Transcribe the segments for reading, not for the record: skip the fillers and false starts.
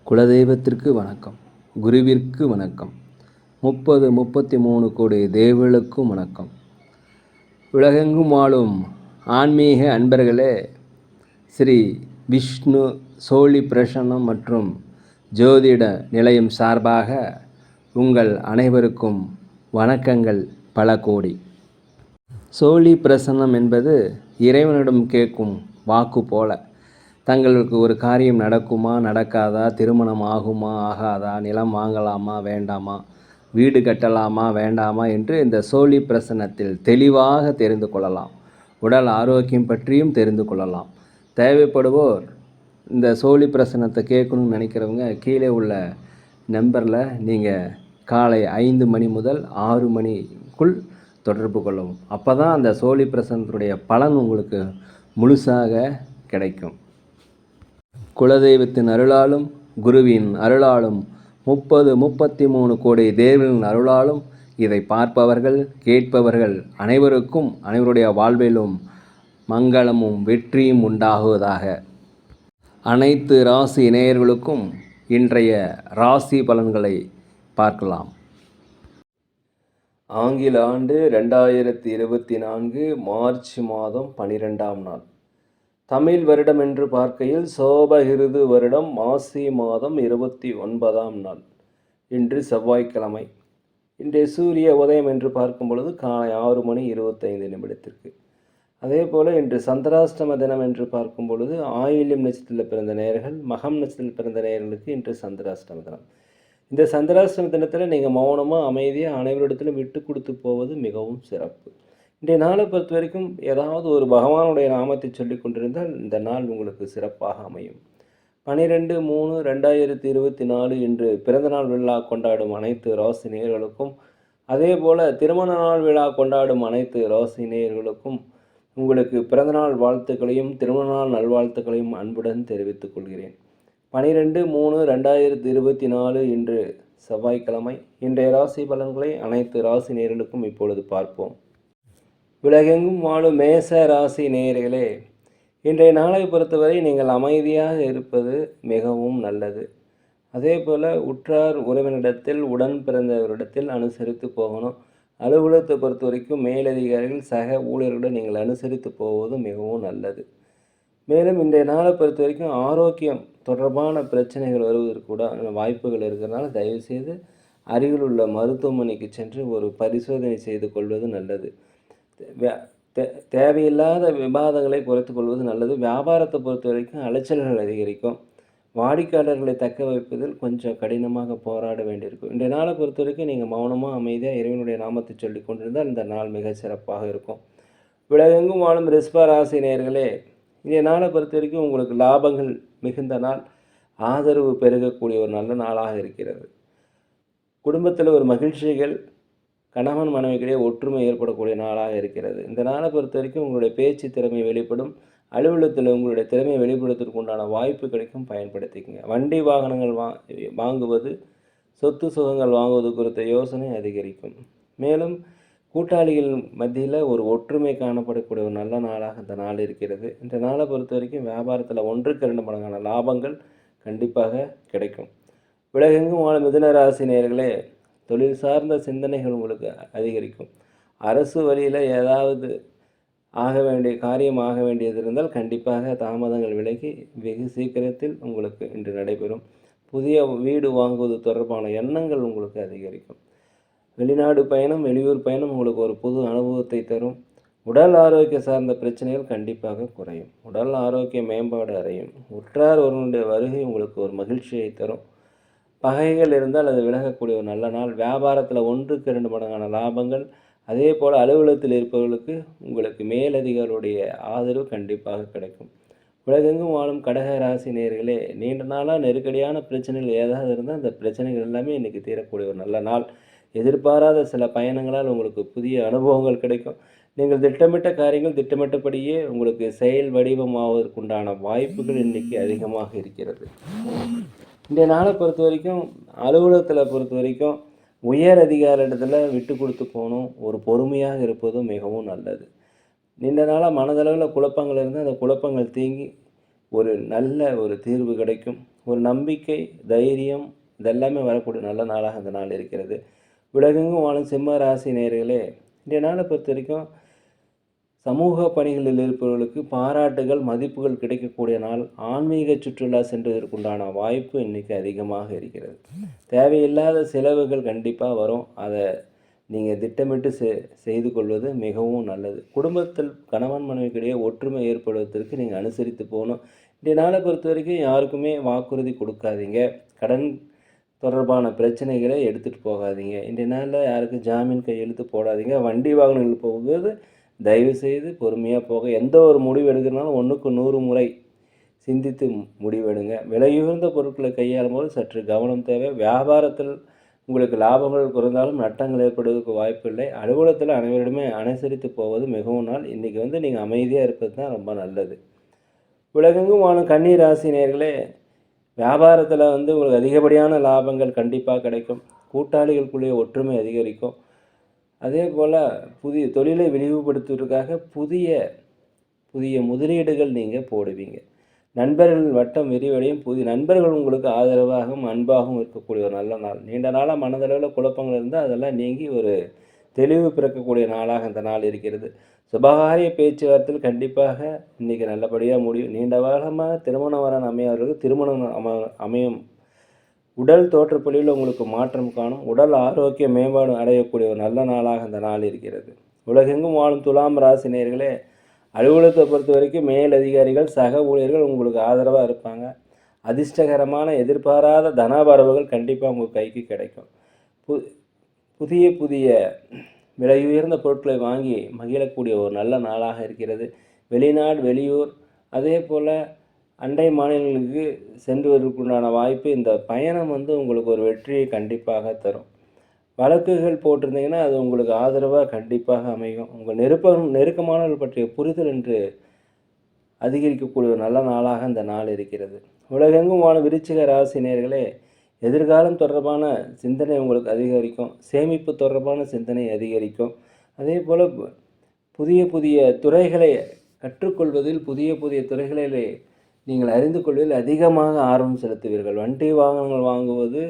குலதெய்வத்திற்கு வணக்கம், குருவிற்கு வணக்கம், 33 கோடி தேவர்களுக்கும் வணக்கம். உலகெங்கும் வாழும் ஆன்மீக அன்பர்களே, ஸ்ரீ விஷ்ணு சோழி பிரசன்னம் மற்றும் ஜோதிட நிலையம் சார்பாக உங்கள் அனைவருக்கும் வணக்கங்கள் பல கோடி. சோழி பிரசன்னம் என்பது இறைவனிடம் கேட்கும் வாக்கு போல. தங்களுக்கு ஒரு காரியம் நடக்குமா நடக்காதா, திருமணம் ஆகுமா ஆகாதா, நிலம் வாங்கலாமா வேண்டாமா, வீடு கட்டலாமா வேண்டாமா என்று இந்த சோழி பிரசன்னத்தில் தெளிவாக தெரிந்து கொள்ளலாம். உடல் ஆரோக்கியம் பற்றியும் தெரிந்து கொள்ளலாம். தேவைப்படுவோர் இந்த சோழி பிரசன்னத்தை கேட்கணும்னு நினைக்கிறவங்க கீழே உள்ள நம்பரில் நீங்கள் காலை 5 மணி முதல் 6 மணிக்குள் தொடர்பு கொள்ளவும். அப்போ தான் அந்த சோழி பிரசன்னத்துடைய பலன் உங்களுக்கு முழுசாக கிடைக்கும். குலதெய்வத்தின் அருளாலும் குருவின் அருளாலும் 33 கோடி தேவர்களின் அருளாலும் இதை பார்ப்பவர்கள் கேட்பவர்கள் அனைவருக்கும் அனைவருடைய வாழ்விலும் மங்களமும் வெற்றியும் உண்டாகுவதாக. அனைத்து ராசி நேயர்களுக்கும் இன்றைய ராசி பலன்களை பார்க்கலாம். ஆங்கில ஆண்டு 2024 மார்ச் மாதம் 12ஆம் நாள். தமிழ் வருடம் என்று பார்க்கையில் சோபகிருது வருடம் மாசி மாதம் 29ஆம் நாள். இன்று செவ்வாய்க்கிழமை. இன்றைய சூரிய உதயம் என்று பார்க்கும் பொழுது காலை 6 மணி 25 நிமிடத்திற்கு. அதே போல் இன்று சந்திராஷ்டம தினம் என்று பார்க்கும் பொழுது ஆயில்யம் நட்சத்திரத்தில் பிறந்த நேயர்கள், மகம் நட்சத்திரத்தில் பிறந்த நேயர்களுக்கு இன்று சந்திராஷ்டம தினம். இந்த சந்திராஷ்டம தினத்தில் நீங்கள் மௌனமாக அமைதியாக அனைவரிடத்திலும் விட்டு கொடுத்து போவது மிகவும் சிறப்பு. இன்றைய நாளை பொறுத்த வரைக்கும் ஏதாவது ஒரு பகவானுடைய நாமத்தை சொல்லி கொண்டிருந்தால் இந்த நாள் உங்களுக்கு சிறப்பாக அமையும். 12/3/2024 இன்று பிறந்தநாள் விழா கொண்டாடும் அனைத்து ராசி நேயர்களுக்கும், அதே போல் திருமண நாள் விழா கொண்டாடும் அனைத்து ராசி நேயர்களுக்கும் உங்களுக்கு பிறந்தநாள் வாழ்த்துக்களையும் திருமண நாள் நல்வாழ்த்துக்களையும் அன்புடன் தெரிவித்துக் கொள்கிறேன். 12/3/2024 இன்று செவ்வாய்க்கிழமை. இன்றைய ராசி பலன்களை அனைத்து ராசி நேயர்களுக்கும் இப்பொழுது பார்ப்போம். உலகெங்கும் வாழும் மேச ராசி நேயர்களே, இன்றைய நாளை பொறுத்தவரை நீங்கள் அமைதியாக இருப்பது மிகவும் நல்லது. அதே போல் உற்றார் உறவினரிடத்தில் உடன் பிறந்தவரிடத்தில் அனுசரித்து போகணும். அலுவலகத்தை பொறுத்த வரைக்கும் மேலதிகாரிகள் சக ஊழியர்களுடன் நீங்கள் அனுசரித்து போவது மிகவும் நல்லது. மேலும் இன்றைய நாளை பொறுத்த வரைக்கும் ஆரோக்கியம் தொடர்பான பிரச்சனைகள் வருவதற்கு கூட வாய்ப்புகள் இருக்கிறதுனால தயவுசெய்து அருகில் உள்ள மருத்துவமனைக்கு சென்று ஒரு பரிசோதனை செய்து கொள்வது நல்லது. தேவையில்லாத விவாதங்களை குறைத்து கொள்வது நல்லது. வியாபாரத்தை பொறுத்த வரைக்கும் அலைச்சல்கள் அதிகரிக்கும். வாடிக்கையாளர்களை தக்க வைப்பதில் கொஞ்சம் கடினமாக போராட வேண்டியிருக்கும். இந்த நாளை பொறுத்த வரைக்கும் நீங்கள் மௌனமாக அமைதியாக இறைவனுடைய நாமத்தை சொல்லி கொண்டிருந்தால் இந்த நாள் மிக சிறப்பாக இருக்கும். உலகெங்கும் வாழும் ரிஷப ராசி நேயர்களே, இந்த நாளை பொறுத்த வரைக்கும் உங்களுக்கு லாபங்கள் மிகுந்த நாள், ஆதரவு பெருகக்கூடிய ஒரு நல்ல நாளாக இருக்கிறது. குடும்பத்தில் ஒரு மகிழ்ச்சிகள், கணவன் மனைவிக்கிடையே ஒற்றுமை ஏற்படக்கூடிய நாளாக இருக்கிறது. இந்த நாளை பொறுத்த வரைக்கும் உங்களுடைய பேச்சு திறமை வெளிப்படும். அலுவலகத்தில் உங்களுடைய திறமையை வெளிப்படுத்துவதற்கு உண்டான வாய்ப்பு கிடைக்கும், பயன்படுத்திக்கங்க. வண்டி வாகனங்கள் வாங்குவது, சொத்து சுகங்கள் வாங்குவது குறித்த யோசனை அதிகரிக்கும். மேலும் கூட்டாளிகள் மத்தியில் ஒரு ஒற்றுமை காணப்படக்கூடிய ஒரு நல்ல நாளாக இந்த நாள் இருக்கிறது. இந்த நாளை பொறுத்த வரைக்கும் வியாபாரத்தில் 1க்கு 2 மடங்கான லாபங்கள் கண்டிப்பாக கிடைக்கும். உலகெங்கும் வாழும் மிதுன ராசி நேயர்களே, தொழில் சார்ந்த சிந்தனைகள் உங்களுக்கு அதிகரிக்கும். அரசு வழியில் ஏதாவது காரியம் ஆக வேண்டியது இருந்தால் கண்டிப்பாக தாமதங்கள் விலகி வெகு சீக்கிரத்தில் உங்களுக்கு இன்று நடைபெறும். புதிய வீடு வாங்குவது தொடர்பான எண்ணங்கள் உங்களுக்கு அதிகரிக்கும். வெளிநாடு பயணம், வெளியூர் பயணம் உங்களுக்கு ஒரு புது அனுபவத்தை தரும். உடல் ஆரோக்கிய சார்ந்த பிரச்சனைகள் கண்டிப்பாக குறையும். உடல் ஆரோக்கிய மேம்பாடு அடையும். உற்றார் ஒருவனுடைய வருகை உங்களுக்கு ஒரு மகிழ்ச்சியை தரும். பகைகள் இருந்தால் அது விலகக்கூடிய ஒரு நல்ல நாள். வியாபாரத்தில் 1க்கு 2 மடங்கான லாபங்கள். அதே போல் அலுவலகத்தில் இருப்பவர்களுக்கு உங்களுக்கு மேலதிகாரிகளுடைய ஆதரவு கண்டிப்பாக கிடைக்கும். உலகெங்கும் வாழும் கடக ராசி நேயர்களே, நீண்ட நாளாக நெருக்கடியான பிரச்சனைகள் ஏதாவது இருந்தால் அந்த பிரச்சனைகள் எல்லாமே இன்றைக்கி தீரக்கூடிய ஒரு நல்ல நாள். எதிர்பாராத சில பயணங்களால் உங்களுக்கு புதிய அனுபவங்கள் கிடைக்கும். நீங்கள் திட்டமிட்ட காரியங்கள் திட்டமிட்டபடியே உங்களுக்கு செயல் வடிவமாவதற்குண்டான வாய்ப்புகள் இன்றைக்கி அதிகமாக இருக்கிறது. இந்த நாளை பொறுத்த வரைக்கும் அலுவலகத்தில் பொறுத்த வரைக்கும் உயர் அதிகாரிடத்தில் விட்டு கொடுத்து போகணும். ஒரு பொறுமையாக இருப்பதும் மிகவும் நல்லது. நீண்ட நாளாக மனதளவில் குழப்பங்கள் இருந்தால் அந்த குழப்பங்கள் தீங்கி ஒரு நல்ல ஒரு தீர்வு கிடைக்கும். ஒரு நம்பிக்கை, தைரியம் இதெல்லாமே வரக்கூடிய நல்ல நாளாக இந்த நாள் இருக்கிறது. உலகெங்கும் வாழும் சிம்ம ராசி நேயர்களே, இன்றைய நாளை பொறுத்தவரைக்கும் சமூக பணிகளில் இருப்பவர்களுக்கு பாராட்டுகள், மதிப்புகள் கிடைக்கக்கூடிய நாள். ஆன்மீக சுற்றுலா சென்றதற்குண்டான வாய்ப்பு இன்னைக்கு அதிகமாக இருக்கிறது. தேவையில்லாத செலவுகள் கண்டிப்பாக வரும். அதை நீங்கள் திட்டமிட்டு செய்து கொள்வது மிகவும் நல்லது. குடும்பத்தில் கணவன் மனைவிக்கிடையே ஒற்றுமை ஏற்படுவதற்கு நீங்கள் அனுசரித்து போகணும். இன்றைய நாளை பொறுத்த வரைக்கும் யாருக்குமே வாக்குறுதி கொடுக்காதீங்க. கடன் தொடர்பான பிரச்சனைகளை எடுத்துகிட்டு போகாதீங்க. இன்றைய நாளில் யாருக்கும் ஜாமீன் கையெழுத்து போடாதீங்க. வண்டி வாகனங்கள் போகும்போது தயவுசெய்து பொறுமையாக போக. எந்த ஒரு முடிவு எடுக்கிறனாலும் 1க்கு 100 முறை சிந்தித்து முடிவெடுங்க. விலையுயர்ந்த பொருட்களை கையாளும் போது சற்று கவனம் தேவை. வியாபாரத்தில் உங்களுக்கு லாபங்கள் குறைந்தாலும் நட்டங்கள் ஏற்படுவதற்கு வாய்ப்பில்லை. அலுவலகத்தில் அனைவரிடமே அனுசரித்து போவது மிகவும் நாள். இன்றைக்கி நீங்கள் அமைதியாக இருப்பது தான் ரொம்ப நல்லது. உலகெங்கும் வாழும் கன்னி ராசி நேயர்களே, வியாபாரத்தில் உங்களுக்கு அதிகப்படியான லாபங்கள் கண்டிப்பாக கிடைக்கும். கூட்டாளிகளுக்குள்ளே ஒற்றுமை அதிகரிக்கும். அதே போல் புதிய தொழிலை விரிவுபடுத்துவதற்காக புதிய முதலீடுகள் நீங்கள் போடுவீங்க. நண்பர்கள் வட்டம் விரிவடையும். புதிய நண்பர்கள் உங்களுக்கு ஆதரவாகவும் அன்பாகவும் இருக்கக்கூடிய ஒரு நல்ல நாள். நீண்ட நாளாக மனதளவில் குழப்பங்கள் இருந்தால் அதெல்லாம் நீங்கி ஒரு தெளிவு பிறக்கக்கூடிய நாளாக இந்த நாள் இருக்கிறது. சுபகாரிய பேச்சுவார்த்தையில் கண்டிப்பாக இன்றைக்கி நல்லபடியாக முடியும். நீண்ட காலமாக திருமணம் வரன் அமையவர்களுக்கு திருமணம் அமையும். உடல் தோற்றப்பொழிவில் உங்களுக்கு மாற்றம் காணும். உடல் ஆரோக்கிய மேம்பாடு அடையக்கூடிய ஒரு நல்ல நாளாக இந்த நாள் இருக்கிறது. உலகெங்கும் வாழும் துலாம் ராசி நேயர்களே, அலுவலகத்தை பொறுத்த வரைக்கும் மேலதிகாரிகள், சக ஊழியர்கள் உங்களுக்கு ஆதரவாக இருப்பாங்க. அதிர்ஷ்டகரமான எதிர்பாராத தனவரவுகள் கண்டிப்பாக உங்கள் கைக்கு கிடைக்கும். புதிய விலையுயர்ந்த பொருட்களை வாங்கி மகிழக்கூடிய ஒரு நல்ல நாளாக இருக்கிறது. வெளிநாடு, வெளியூர், அதே போல் அண்டை மாநிலங்களுக்கு சென்று வருவதற்குண்டான வாய்ப்பு. இந்த பயணம் உங்களுக்கு ஒரு வெற்றியை கண்டிப்பாக தரும். வழக்குகள் போட்டிருந்தீங்கன்னா அது உங்களுக்கு ஆதரவாக கண்டிப்பாக அமையும். உங்கள் நெருக்கமானவர்கள் பற்றிய புரிதல் என்று அதிகரிக்கக்கூடிய ஒரு நல்ல நாளாக இந்த நாள் இருக்கிறது. உலகெங்கும் வாழும் விருச்சிக ராசி நேயர்களே, எதிர்காலம் தொடர்பான சிந்தனை உங்களுக்கு அதிகரிக்கும். சேமிப்பு தொடர்பான சிந்தனை அதிகரிக்கும். அதே போல் புதிய துறைகளை கற்றுக்கொள்வதில், புதிய துறைகளிலே நீங்கள் அறிந்து கொள்வதில் அதிகமாக ஆர்வம் செலுத்துவீர்கள். வண்டி வாகனங்கள் வாங்குவது,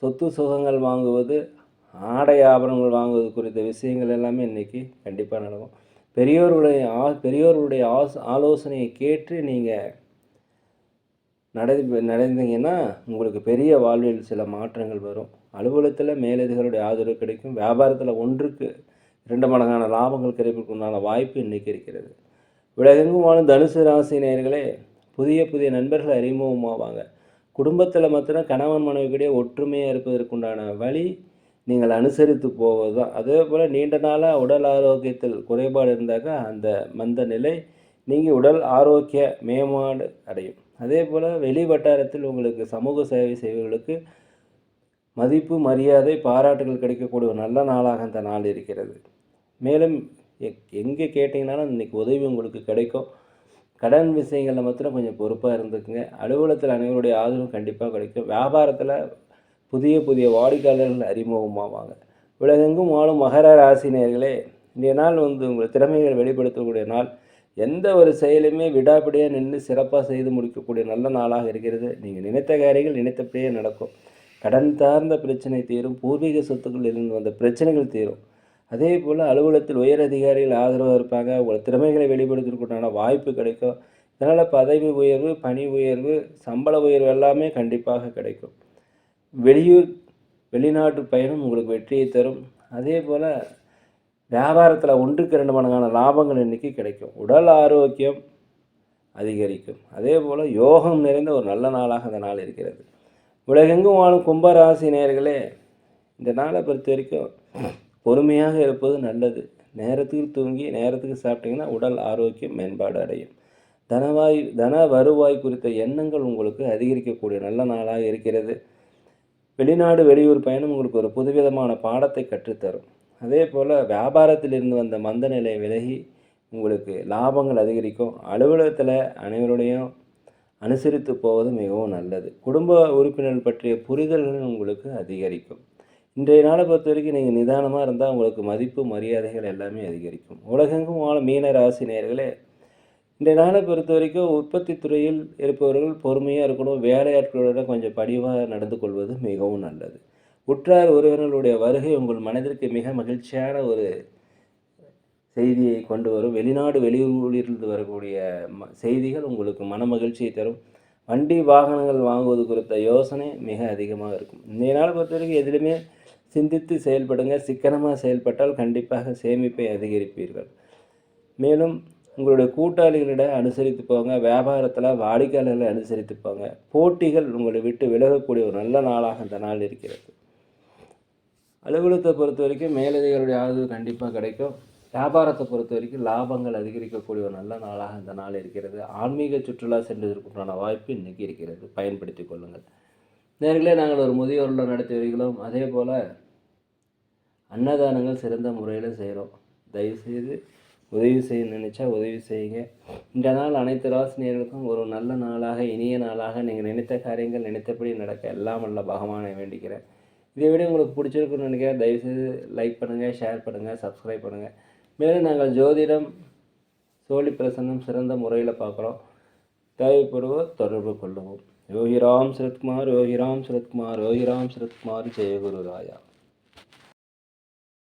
சொத்து சுகங்கள் வாங்குவது, ஆடை ஆபரணங்கள் வாங்குவது குறித்த விஷயங்கள் எல்லாமே இன்றைக்கி கண்டிப்பாக நடக்கும். பெரியோர்களுடைய ஆலோசனையை கேட்டு நீங்கள் நடந்தீங்கன்னா உங்களுக்கு பெரிய வாழ்வில் சில மாற்றங்கள் வரும். அலுவலகத்தில் மேலதிகாரிகளுடைய ஆதரவு கிடைக்கும். வியாபாரத்தில் 1க்கு 2 மடங்கான லாபங்கள் கிடைப்பதற்குண்டான வாய்ப்பு இன்றைக்கி இருக்கிறது. உலகெங்கும் வாழும் தனுசு ராசி நேயர்களே, புதிய நண்பர்கள் அறிமுகமாவாங்க. குடும்பத்தில் மாத்திரம் கணவன் மனைவிக்கிடையே ஒற்றுமையாக இருப்பதற்குண்டான வழி நீங்கள் அனுசரித்து போவது தான். அதே போல் நீண்ட நாளாக உடல் ஆரோக்கியத்தில் குறைபாடு இருந்தாக்கா அந்த மந்த நிலை நீங்கி உடல் ஆரோக்கிய மேம்பாடு அடையும். அதே போல் வெளி வட்டாரத்தில் உங்களுக்கு சமூக சேவை செய்வர்களுக்கு மதிப்பு, மரியாதை, பாராட்டுகள் கிடைக்கக்கூடிய ஒரு நல்ல நாளாக அந்த நாள் இருக்கிறது. மேலும் எங்கே கேட்டிங்கனாலும் இன்றைக்கி உதவி உங்களுக்கு கிடைக்கும். கடன் விஷயங்களில் மாத்திரம் கொஞ்சம் பொறுப்பாக இருந்துக்குங்க. அலுவலகத்தில் அனைவருடைய ஆதரவு கண்டிப்பாக கிடைக்கும். வியாபாரத்தில் புதிய வாடிக்கையாளர்கள் அறிமுகமாவாங்க. உலகெங்கும் வாழும் மகர ராசி நேயர்களே, இன்றைய நாள் உங்கள் திறமைகளை வெளிப்படுத்தக்கூடிய நாள். எந்த ஒரு செயலுமே விடாப்பிடியாக நின்று சிறப்பாக செய்து முடிக்கக்கூடிய நல்ல நாளாக இருக்கிறது. நீங்கள் நினைத்த காரியங்கள் நினைத்தபடியே நடக்கும். கடன் சார்ந்த பிரச்சனை தீரும். பூர்வீக சொத்துக்கள் இருந்து வந்த பிரச்சனைகள் தீரும். அதே போல் அலுவலகத்தில் உயர் அதிகாரிகள் ஆதரவாக இருப்பாங்க. உங்கள் திறமைகளை வெளிப்படுத்துவதற்குண்டான வாய்ப்பு கிடைக்கும். இதனால் பதவி உயர்வு, பணி உயர்வு, சம்பள உயர்வு எல்லாமே கண்டிப்பாக கிடைக்கும். வெளிநாட்டு பயணம் உங்களுக்கு வெற்றியை தரும். அதே போல் வியாபாரத்தில் 1க்கு 2 மடங்கான லாபங்கள் இன்றைக்கி கிடைக்கும். உடல் ஆரோக்கியம் அதிகரிக்கும். அதே போல் யோகம் நிறைந்த ஒரு நல்ல நாளாக இந்த நாள் இருக்கிறது. உலகெங்கும் வாழும் கும்பராசி நேயர்களே, இந்த நாளை பொறுத்த வரைக்கும் பொறுமையாக இருப்பது நல்லது. நேரத்துக்கு தூங்கி நேரத்துக்கு சாப்பிட்டிங்கன்னா உடல் ஆரோக்கியம் மேம்பாடு அடையும். தன வருவாய் குறித்த எண்ணங்கள் உங்களுக்கு அதிகரிக்கக்கூடிய நல்ல நாளாக இருக்கிறது. வெளிநாடு, வெளியூர் பயணம் உங்களுக்கு ஒரு புதுவிதமான பாடத்தை கற்றுத்தரும். அதே போல் வியாபாரத்தில் இருந்து வந்த மந்த நிலை விலகி உங்களுக்கு லாபங்கள் அதிகரிக்கும். அலுவலகத்தில் அனைவருடையும் அனுசரித்து போவது மிகவும் நல்லது. குடும்ப உறுப்பினர்கள் பற்றிய புரிதல்கள் உங்களுக்கு அதிகரிக்கும். இன்றைய நாளை பொறுத்த வரைக்கும் நீங்கள் நிதானமாக இருந்தால் உங்களுக்கு மதிப்பு, மரியாதைகள் எல்லாமே அதிகரிக்கும். உலகெங்கும் வாழும் மீன ராசி நேயர்களே, இன்றைய நாளை பொறுத்த வரைக்கும் உற்பத்தி துறையில் இருப்பவர்கள் பொறுமையாக இருக்கணும். வேலையாட்களுடன் கொஞ்சம் பணிவாக நடந்து கொள்வது மிகவும் நல்லது. உற்றார் உறவினர்களுடைய வருகை உங்கள் மனதிற்கு மிக மகிழ்ச்சியான ஒரு செய்தியை கொண்டு வரும். வெளிநாடு வெளியூரிலிருந்து வரக்கூடிய செய்திகள் உங்களுக்கு மன மகிழ்ச்சியை தரும். வண்டி வாகனங்கள் வாங்குவது குறித்த யோசனை மிக அதிகமாக இருக்கும். இன்றைய நாளை பொறுத்த வரைக்கும் எதிலுமே சிந்தித்து செயல்படுங்க. சிக்கனமாக செயல்பட்டால் கண்டிப்பாக சேமிப்பை அதிகரிப்பீர்கள். மேலும் உங்களுடைய கூட்டாளிகளிடம் அனுசரித்து போங்க. வியாபாரத்தில் வாடிக்கையாளர்களை அனுசரித்து போங்க. போட்டிகள் உங்களை விட்டு விலகக்கூடிய ஒரு நல்ல நாளாக இந்த நாள் இருக்கிறது. அலுவலகத்தை பொறுத்த வரைக்கும் மேலதிகாரிகளுடைய ஆதரவு கண்டிப்பாக கிடைக்கும். வியாபாரத்தை பொறுத்த வரைக்கும் லாபங்கள் அதிகரிக்கக்கூடிய ஒரு நல்ல நாளாக இந்த நாள் இருக்கிறது. ஆன்மீக சுற்றுலா சென்றதற்குண்டான வாய்ப்பு இன்றைக்கி இருக்கிறது. பயன்படுத்தி கொள்ளுங்கள். நேர்களே, நாங்கள் ஒரு முதியோர் இல்லம் நடத்தி வருகிறோம். அதே போல் அன்னதானங்கள் சிறந்த முறையில் செய்கிறோம். தயவுசெய்து உதவி செய்ய நினச்சா உதவி செய்யுங்க. இந்த நாள் அனைத்து ராசினியர்களுக்கும் ஒரு நல்ல நாளாக, இனிய நாளாக, நீங்கள் நினைத்த காரியங்கள் நினைத்தபடி நடக்க எல்லாம் வல்ல பகவானை வேண்டிக்கிறேன். இதை விட உங்களுக்கு பிடிச்சிருக்குன்னு நினைக்கிறேன். தயவுசெய்து லைக் பண்ணுங்கள், ஷேர் பண்ணுங்கள், சப்ஸ்கிரைப் பண்ணுங்கள். மேலும் நாங்கள் ஜோதிடம், சோழி பிரசன்னம் சிறந்த முறையில் பார்க்குறோம். தேவைப்படுவோர் தொடர்பு கொள்ளுவோம். யோகிராம் சரத்குமார், யோகிராம் சரத்குமார், யோகிராம் சரத்குமார், ஜெயகுரு ராயா.